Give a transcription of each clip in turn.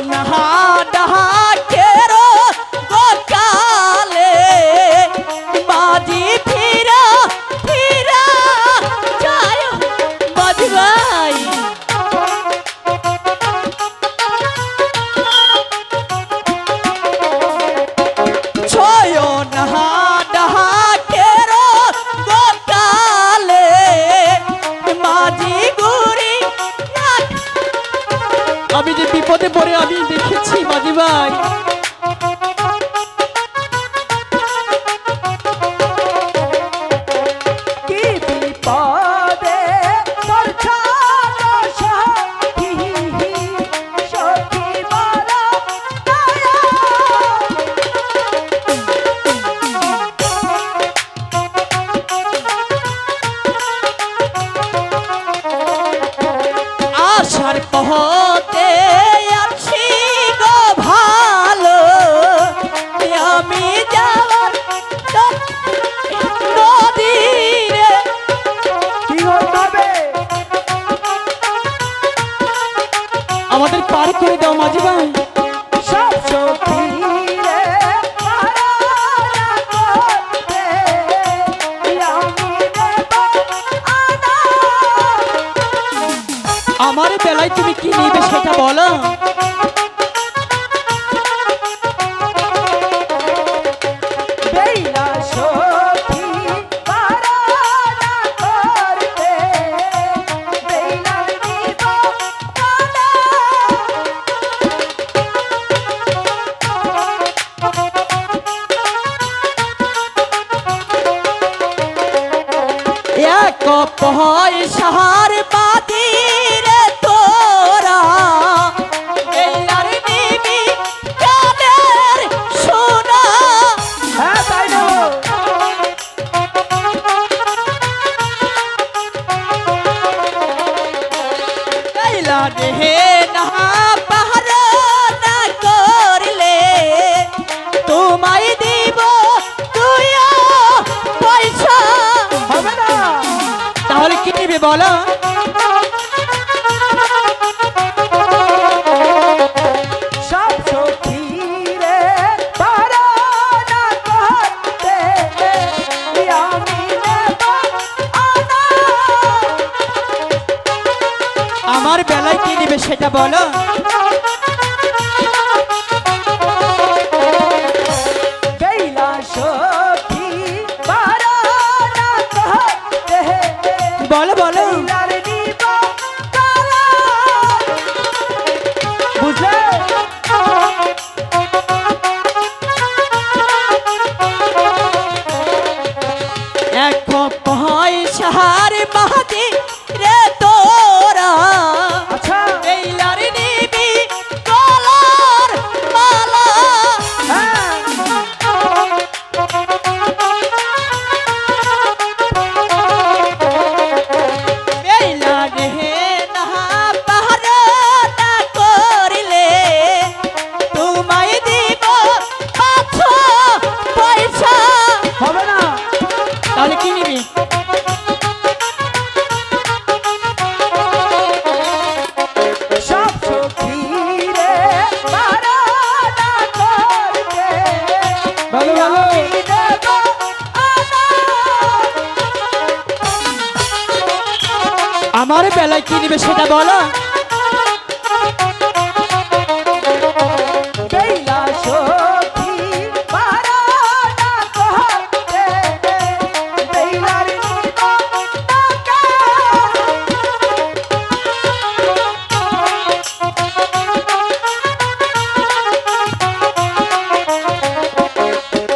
नहा डहा केरो गोकाले बाजी फिरा फिरा जायो मधुबाई छोयो नहा डहा केरो गोकाले माजी गुरी আমি যে বিপদে পড়ে আমি দেখেছি মাঝি ভাই কি বিপদে পড়ছো সখী সখী বলো দয়া আশার পথে আছি গো ভালো আমি যাওয়ার নদীরে কি হবে আমাদের পার করে দাও মাঝি ভাই সব সখী রে পারা করতে আমি দেব আনা আমার বেলায় তুমি কি নিবে সেটা বলো বেলা সখী পারা করতে বেলা নিব আনা এক পয়সার বাদিরে তোরা বেলার নিবি কানের সোনা হ্যাঁ তাই নেব বেলা রে না পাহারা না করলে তোমায় দিব তুইও পয়সা হবে না তাহলে কি নিবে বলো সব সখী রে পারা করতে আমি নেব আনা আমার বেলায় কি নিবে সেটা বলো বেলা সখী পারা করতে বলো বলো বেলার নিব কালা বুঝলে এক পয়সার বাদি রে তোরা আচ্ছা বেলার নিবি কলার মালা হ্যাঁ বেলা রে না পাহারা না করলে তোমায় দিব পাঁচশো পয়সা হবে না তাহলে কি নিবি সব সখী রে পারা করতে বলো বলো আমি দেব আনা আমার বেলায় কি নিবে সেটা বলো বেলা সখী পারা করতে বেলার নিব টাকা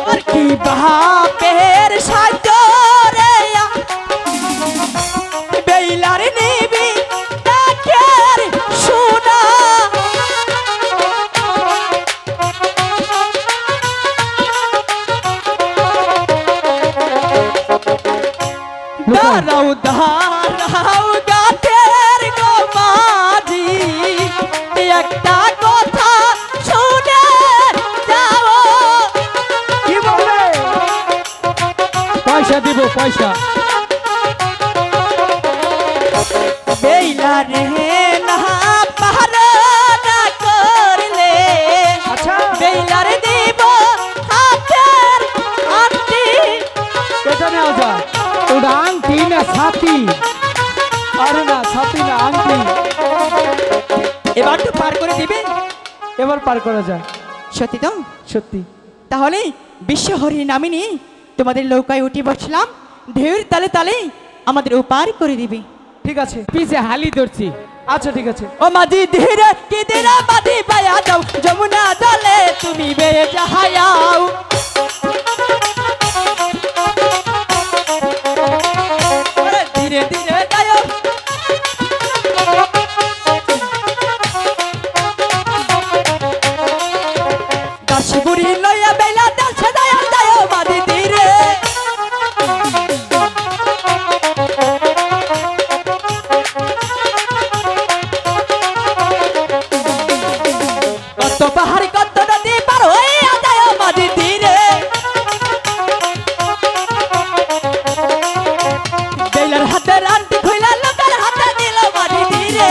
আর কি বাপের সাধ্য রে বেলার নিবি ডাকের সোনা এবার তো পার করে দিবে। এবার পার করা যায়। সত্যি তো? সত্যি। তাহলে বিশ্ব হরির নামে নিয়ে তোমাদের নৌকায় উঠে বসলাম, ঢেউয়ের তালে তালে আমাদের ওপার করে দিবে। ঠিক আছে, পিছে হালি ধরছি। আচ্ছা ঠিক আছে। ও মাঝি ধীরে কি ধীরে মাঝি পায়া দাও, যমুনা জলে তুমি বেয়ে যাহাও। ওরে ধীরে ধীরে যাও, দাসপুরি লইয়া বেলা দাসে যাও যাও মাঝি ধীরে। কত পাহাড় কত নদী পার হইয়া যায় মাঝি ধীরে। বেলার হাতে রান্তি খুইলা লোকের হাতে দিল মাঝি ধীরে।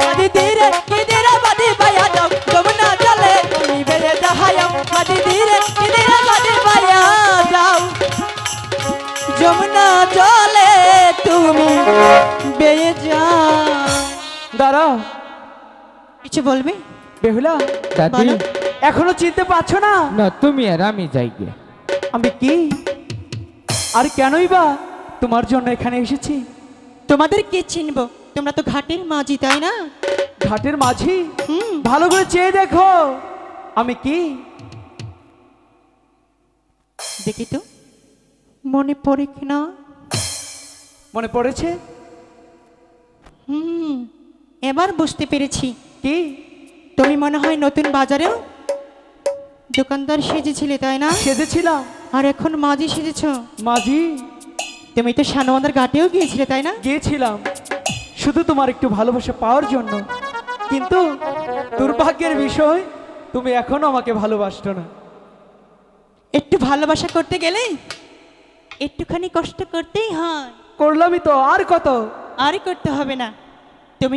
মাঝি ধীরে কি ধীরে মাঝি পায়া যাও, যমুনা জলে তুমি বেয়ে যাহাও। মাঝি ধীরে কি ধীরে মাঝি পায়া যাও, যমুনা জলে তুমি বেয়ে যাও। দাঁড়াও। কিছু বলবে? বেহুলা, দাদি বলো। এখনো চিনতে পারছো না না, তুমি আর আমি যাই গে। আমি কি আর কেনই বা তোমার জন্য এখানে এসেছি? তোমাদের কে চিনবো? তোমরা তো ঘাটের মাঝি, তাই না? ঘাটের মাঝি? হুম। ভালো করে চেয়ে দেখো আমি কি। দেখি তো, মনে পড়ে কিনা। মনে পড়েছে? হুম, এবার বুঝতে পেরেছি। কি? তুমি মনে হয় নতুন বাজারেও দোকানদার সেজেছিলে, তাই না? সেজেছিলাম আর এখন মাঝি সেজেছ। মাঝি। তুমি তো শানবান্ধার ঘাটেও গিয়েছিলে, তাই না? গিয়েছিলাম শুধু তোমার একটু ভালোবাসা পাওয়ার জন্য, কিন্তু দুর্ভাগ্যের বিষয় তুমি এখনো আমাকে ভালোবাসছো না। একটু ভালোবাসা করতে গেলে একটুখানি কষ্ট করতেই হয়। করলামই তো, আর কত? আর করতে হবে না।